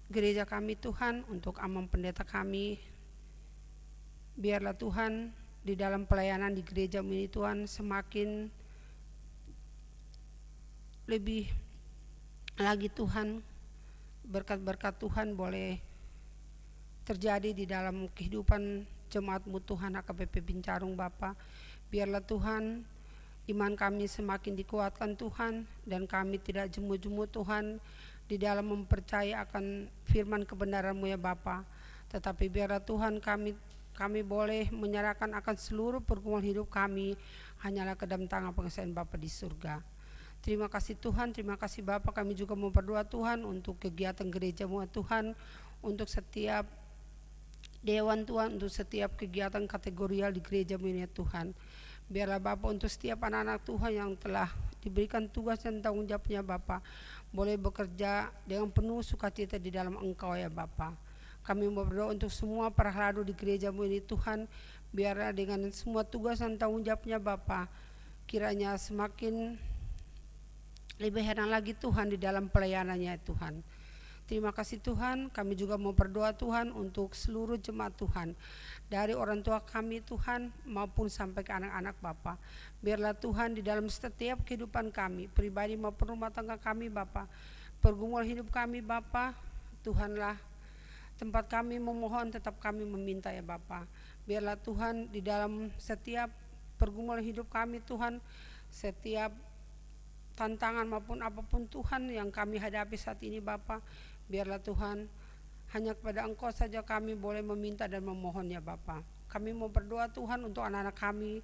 gereja kami Tuhan, untuk Amang Pendeta kami. Biarlah Tuhan di dalam pelayanan di gereja ini Tuhan semakin lebih lagi Tuhan, berkat-berkat Tuhan boleh terjadi di dalam kehidupan jemaat-Mu Tuhan HKBP Bincarung Bapa. Biarlah Tuhan Iman kami semakin dikuatkan Tuhan, dan kami tidak jemu-jemu Tuhan di dalam mempercayai akan firman kebenaran-Mu ya Bapa. Tetapi biarlah Tuhan kami boleh menyerahkan akan seluruh pergumulan hidup kami hanyalah ke dalam tangan pengasih Bapa di surga. Terima kasih Tuhan, terima kasih Bapa. Kami juga mau berdoa Tuhan untuk kegiatan gereja-Mu ya Tuhan, untuk setiap dewan Tuhan, untuk setiap kegiatan kategorial di gereja-Mu ini ya Tuhan. Biarlah Bapa untuk setiap anak-anak Tuhan yang telah diberikan tugas dan tanggung jawabnya Bapa, boleh bekerja dengan penuh sukacita di dalam Engkau ya Bapa. Kami berdoa untuk semua para halalu di gereja-Mu ini Tuhan, biarlah dengan semua tugas dan tanggung jawabnya Bapa, kiranya semakin lebih heran lagi Tuhan di dalam pelayanannya Tuhan. Terima kasih Tuhan. Kami juga mau berdoa Tuhan untuk seluruh jemaat Tuhan, dari orang tua kami Tuhan maupun sampai ke anak-anak Bapa. Biarlah Tuhan di dalam setiap kehidupan kami pribadi maupun rumah tangga kami Bapa, pergumulan hidup kami Bapa, Tuhanlah tempat kami memohon, tetap kami meminta ya Bapa. Biarlah Tuhan di dalam setiap pergumulan hidup kami Tuhan, setiap tantangan maupun apapun Tuhan yang kami hadapi saat ini Bapa, biarlah Tuhan hanya kepada Engkau saja kami boleh meminta dan memohon ya Bapa. Kami mau berdoa Tuhan untuk anak-anak kami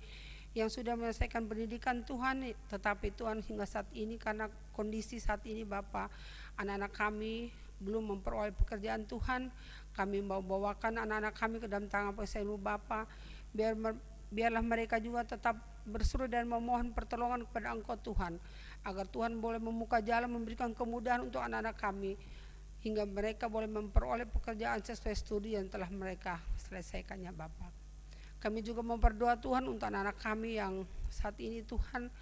yang sudah menyelesaikan pendidikan Tuhan, tetapi Tuhan hingga saat ini karena kondisi saat ini Bapa, anak-anak kami belum memperoleh pekerjaan Tuhan. Kami mau bawakan anak-anak kami ke dalam tangan pengasih-Mu Bapa. Biarlah mereka juga tetap berseru dan memohon pertolongan kepada Engkau Tuhan, agar Tuhan boleh membuka jalan, memberikan kemudahan untuk anak-anak kami, hingga mereka boleh memperoleh pekerjaan sesuai studi yang telah mereka selesaikannya Bapa. Kami juga memperdoa Tuhan untuk anak-anak kami yang saat ini Tuhan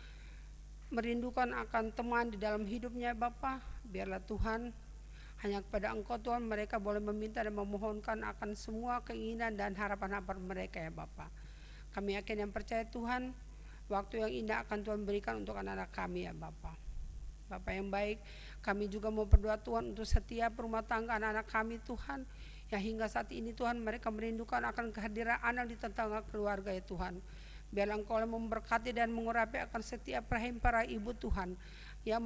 merindukan akan teman di dalam hidupnya Bapa. Biarlah Tuhan hanya kepada Engkau Tuhan mereka boleh meminta dan memohonkan akan semua keinginan dan harapan-harapan mereka ya Bapa. Kami yakin dan percaya Tuhan, waktu yang indah akan Tuhan berikan untuk anak-anak kami ya Bapa. Bapa yang baik, kami juga mau berdoa Tuhan untuk setiap rumah tangga anak-anak kami Tuhan, yang hingga saat ini Tuhan mereka merindukan akan kehadiran anak di tengah keluarga ya Tuhan. Biarlah Engkau memberkati dan mengurapi akan setiap rahim para ibu Tuhan yang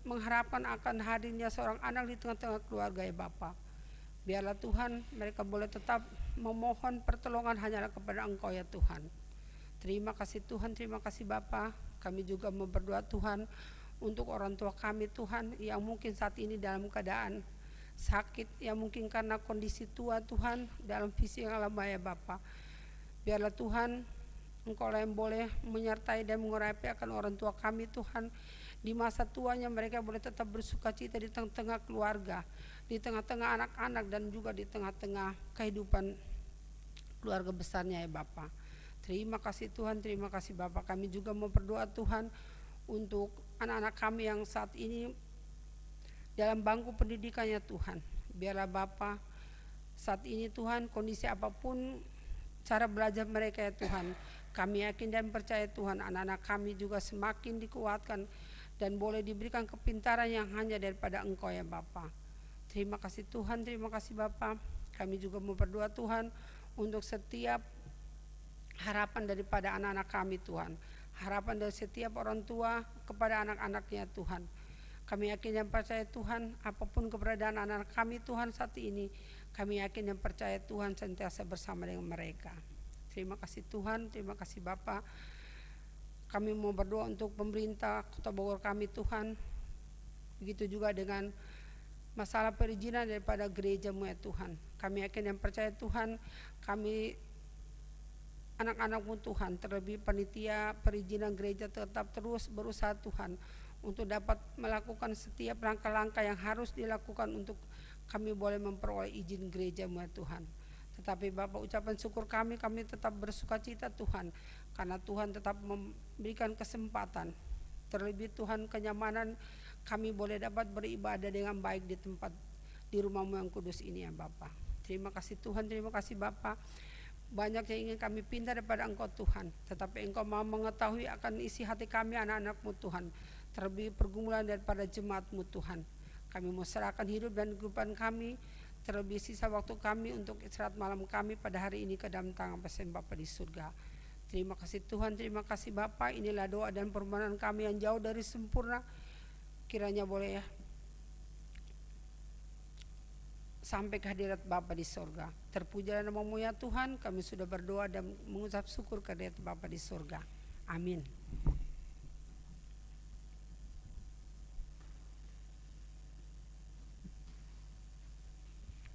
mengharapkan akan hadirnya seorang anak di tengah-tengah keluarga ya Bapa. Biarlah Tuhan mereka boleh tetap memohon pertolongan hanyalah kepada Engkau ya Tuhan. Terima kasih Tuhan, terima kasih Bapa. Kami juga mau berdoa Tuhan untuk orang tua kami Tuhan yang mungkin saat ini dalam keadaan sakit, yang mungkin karena kondisi tua Tuhan dalam visi yang lama ya Bapa. Biarlah Tuhan Engkau yang boleh menyertai dan mengurapi akan orang tua kami Tuhan. Di masa tuanya mereka boleh tetap bersukacita di tengah-tengah keluarga, di tengah-tengah anak-anak, dan juga di tengah-tengah kehidupan keluarga besarnya ya Bapa. Terima kasih Tuhan, terima kasih Bapa. Kami juga mau berdoa Tuhan untuk anak-anak kami yang saat ini dalam bangku pendidikannya Tuhan. Biarlah Bapa saat ini Tuhan kondisi apapun cara belajar mereka ya Tuhan, kami yakin dan percaya Tuhan anak-anak kami juga semakin dikuatkan dan boleh diberikan kepintaran yang hanya daripada Engkau ya Bapa. Terima kasih Tuhan, terima kasih Bapa. Kami juga mau berdoa Tuhan untuk setiap harapan daripada anak-anak kami Tuhan, harapan dari setiap orang tua kepada anak-anaknya Tuhan. Kami yakin dan percaya Tuhan, apapun keberadaan anak-anak kami Tuhan saat ini, kami yakin dan percaya Tuhan sentiasa bersama dengan mereka. Terima kasih Tuhan, terima kasih Bapa. Kami mau berdoa untuk pemerintah Kota Bogor kami Tuhan. Begitu juga dengan masalah perizinan daripada gereja-Mu ya Tuhan. Kami yakin dan percaya Tuhan, kami anak-anak-Mu Tuhan, terlebih panitia perizinan gereja tetap terus berusaha Tuhan untuk dapat melakukan setiap langkah-langkah yang harus dilakukan untuk kami boleh memperoleh izin gereja-Mu ya Tuhan. Tetapi Bapak, ucapan syukur kami tetap bersukacita Tuhan, karena Tuhan tetap memberikan kesempatan, terlebih Tuhan kenyamanan kami boleh dapat beribadah dengan baik di tempat di rumah-Mu yang kudus ini ya Bapak. Terima kasih Tuhan, terima kasih Bapak. Banyak yang ingin kami pinta daripada Engkau Tuhan, tetapi Engkau mau mengetahui akan isi hati kami anak-anak-Mu Tuhan, terlebih pergumulan daripada jemaat-Mu Tuhan. Kami mau serahkan hidup dan kehidupan kami, terlebih sisa waktu kami untuk istirahat malam kami pada hari ini ke dalam tangan Pasien Bapa di surga. Terima kasih Tuhan, terima kasih Bapa. Inilah doa dan permohonan kami yang jauh dari sempurna. Kiranya boleh ya sampai ke hadirat Bapa di sorga. Terpujilah nama-Mu ya Tuhan. Kami sudah berdoa dan mengucap syukur ke hadirat Bapa di sorga. Amin.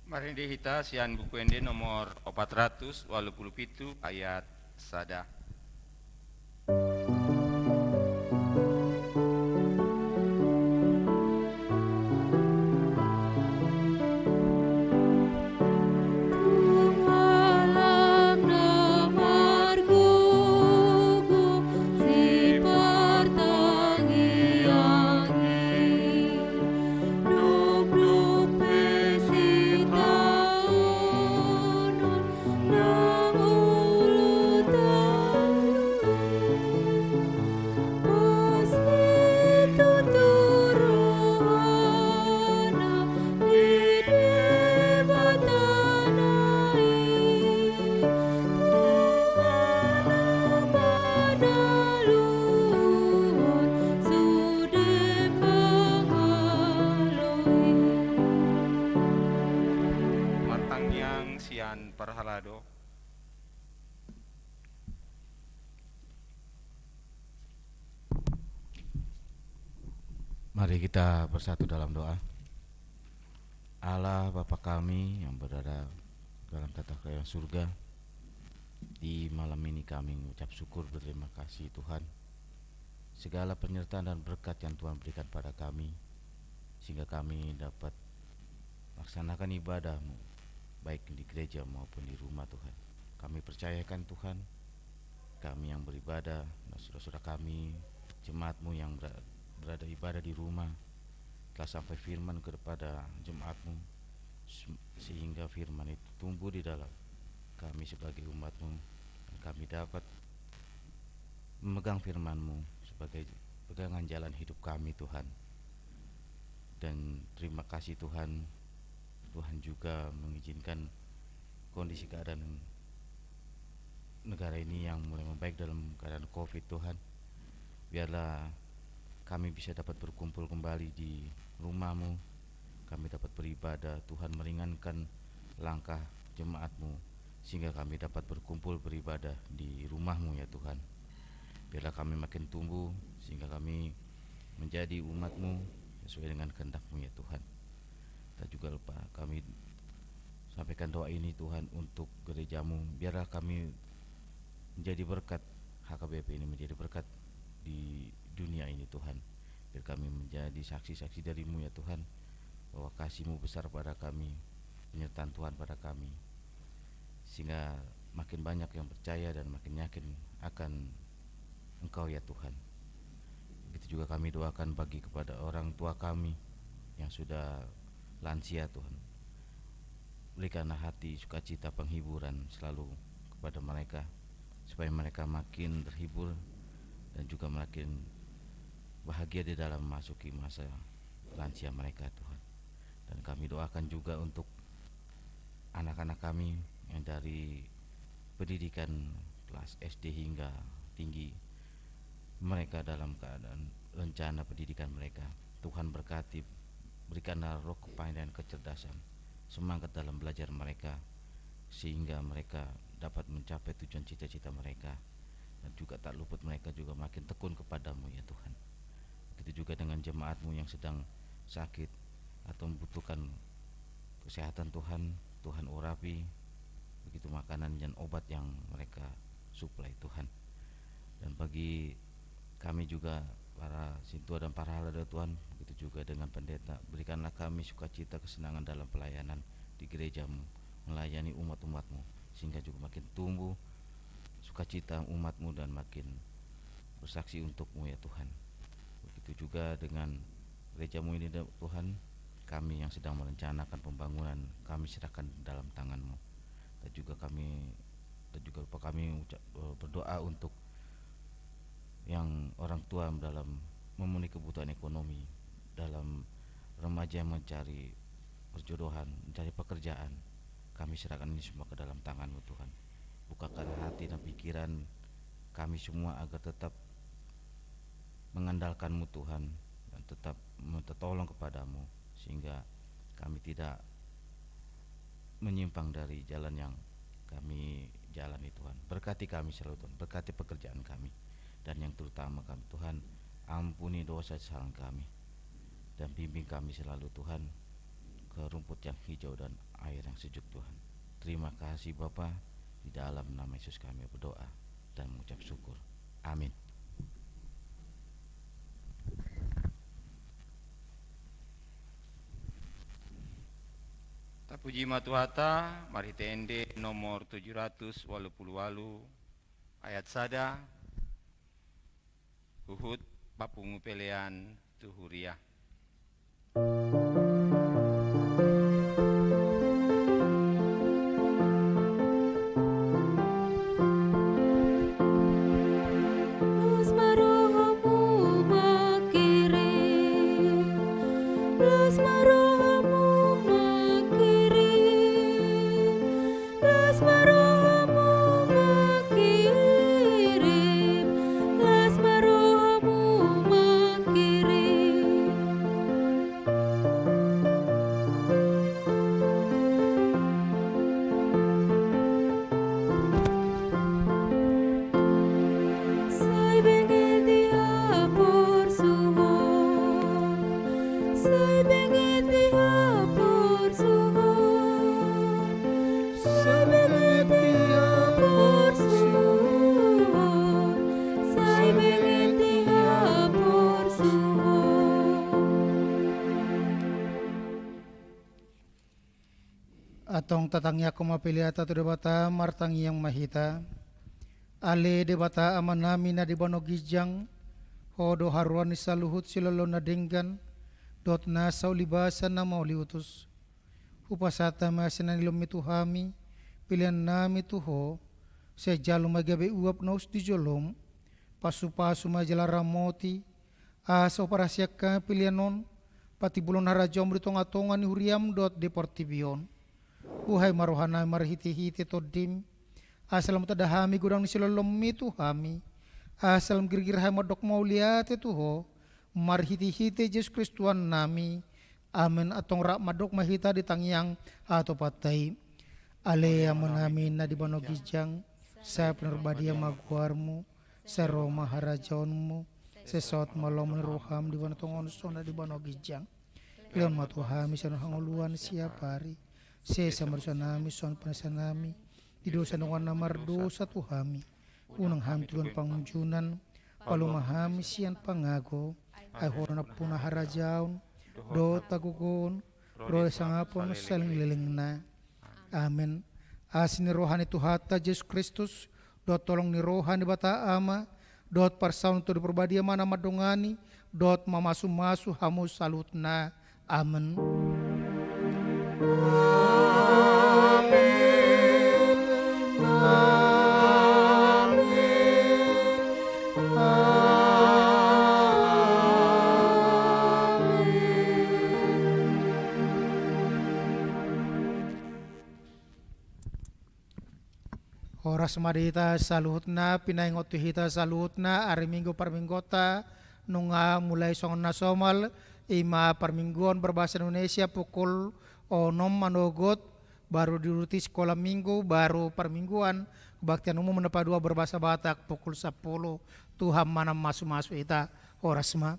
Mari dihita sian buku ende nomor 487 ayat sada. Alam na margugo si pertangiangi Duk-duk pesitaonon ng ulutan Pasito turuana di debatanai Tuhan manaluhon sude pangaloi Matang yang sian parhalado. Mari kita bersatu dalam doa. Allah Bapa kami yang berada dalam tata kerajaan surga, di malam ini kami mengucap syukur berterima kasih Tuhan, segala penyertaan dan berkat yang Tuhan berikan pada kami, sehingga kami dapat melaksanakan ibadah-Mu baik di gereja maupun di rumah Tuhan. Kami percayakan Tuhan, kami yang beribadah dan saudara-saudara kami, jemaat-Mu yang berada ibadah di rumah, telah sampai firman kepada jemaat-Mu, sehingga firman itu tumbuh di dalam kami sebagai umat-Mu, dan kami dapat memegang firman-Mu sebagai pegangan jalan hidup kami Tuhan. Dan terima kasih Tuhan, Tuhan juga mengizinkan kondisi keadaan negara ini yang mulai membaik dalam keadaan COVID Tuhan. Biarlah kami bisa dapat berkumpul kembali di rumah-Mu, kami dapat beribadah, Tuhan meringankan langkah jemaat-Mu, sehingga kami dapat berkumpul beribadah di rumah-Mu ya Tuhan. Biarlah kami makin tumbuh, sehingga kami menjadi umat-Mu sesuai dengan kehendak-Mu ya Tuhan. Dan juga lupa kami sampaikan doa ini Tuhan untuk gereja-Mu, biarlah kami menjadi berkat, HKBP ini menjadi berkat di dunia ini Tuhan. Biar kami menjadi saksi-saksi dari-Mu ya Tuhan, bahwa kasih-Mu besar pada kami, penyertaan Tuhan pada kami, sehingga makin banyak yang percaya dan makin yakin akan Engkau ya Tuhan. Begitu juga kami doakan bagi kepada orang tua kami yang sudah lansia Tuhan. Berikanlah hati sukacita penghiburan selalu kepada mereka, supaya mereka makin terhibur dan juga makin bahagia di dalam memasuki masa lansia mereka Tuhan. Dan kami doakan juga untuk anak-anak kami yang dari pendidikan kelas SD hingga tinggi, mereka dalam keadaan rencana pendidikan mereka, Tuhan berkati, berikanlah roh kepandaian, kecerdasan, semangat dalam belajar mereka, sehingga mereka dapat mencapai tujuan cita-cita mereka, dan juga tak luput mereka juga makin tekun kepadamu ya Tuhan. Begitu juga dengan jemaat-Mu yang sedang sakit atau membutuhkan kesehatan Tuhan, Tuhan urapi begitu makanan dan obat yang mereka suplai Tuhan. Dan bagi kami juga para sintua dan para halada Tuhan, begitu juga dengan pendeta, berikanlah kami sukacita kesenangan dalam pelayanan di gereja-Mu, melayani umat-umat-Mu, sehingga juga makin tumbuh sukacita umat-Mu dan makin bersaksi untuk-Mu ya Tuhan. Begitu juga dengan gereja-Mu ini Tuhan, kami yang sedang merencanakan pembangunan, kami serahkan dalam tangan-Mu. Dan juga kami berdoa untuk yang orang tua dalam memenuhi kebutuhan ekonomi, dalam remaja yang mencari perjodohan, mencari pekerjaan, kami serahkan ini semua ke dalam tangan-Mu Tuhan. Bukakan hati dan pikiran kami semua agar tetap mengandalkan-Mu Tuhan dan tetap minta tolong kepadamu sehingga kami tidak menyimpang dari jalan yang kami jalani Tuhan. Berkati kami selalu Tuhan, berkati pekerjaan kami, dan yang terutama kami Tuhan, ampuni dosa kesalahan kami dan bimbing kami selalu Tuhan ke rumput yang hijau dan air yang sejuk Tuhan. Terima kasih Bapa, di dalam nama Yesus kami berdoa dan mengucap syukur. Amin. Tapuji matuhata, mari tende nomor 788 ayat sada, Huhut papungu pelean tuhuria. Los marohamu makirim, los marohamu makirim, los marohamu makirim, los marohamu makirim. Sai bengen dia por suhon, sai bengen dia por suhon, sai bengen dia por suhon, sai bengen dia por suhon. Atong tatangnya kumapiliata tu debata martangi yang mahita. Ale debata amanami na dibano gijang. Hodo haruan ni saluhut silolo na dinggan. Dot na sa ulibasan na mauliutus. Upasata masina nilom mituhami. Pilihan nami tuho. Sa jalo magabi uap na di jolom. Pasu-pasu majalara moti. Asa operasyak ka pilihanon. Pati bulon harajom ritong atongan ni huriam dot deportibion. Buhay marohana marhiti-hiti todim. Asalam tadahami gudang ni silolom itu hami. Asalam girgir hai modok mauliate tuho. Marhiti-hiti Yesus Kristuan nami. Amin atong rak madok mahita di tangyang atau patay. Alea menamin na di banogijang. Sa penerbadia maguarmu. Sa Roma harajaonmu. Sesot malom ni roham di banatong onusona di banogijang. Leon matuhami sa hanguluan siapari. Sesa marsanami son panasanami. Di dosa nungan namar dosa tuhami. Unang hami tuan pangunjunan. Palumahami siyan pangago. Ay horona puna harajaon. Do tagugon. Roy sangapon saling liling na. Amen. Asin ni rohani tuhata Yesus Kristus. Dot tolong ni rohani bata ama. Dot parsaun to di perbadia mana madongani. Dot mamasu-masu hamu salut na. Amen. Oras madita saluhutna pinaingot hita saluhutna ari minggu parminggota nunga mulai songon nasomal ima parmingguan berbahasa Indonesia pukul 6 manogot baru diuruti sekolah minggu baru permingguan kebaktian umum mendapat 2 berbahasa Batak pukul 10 Tuhan mana masuk-masuk ita oras ma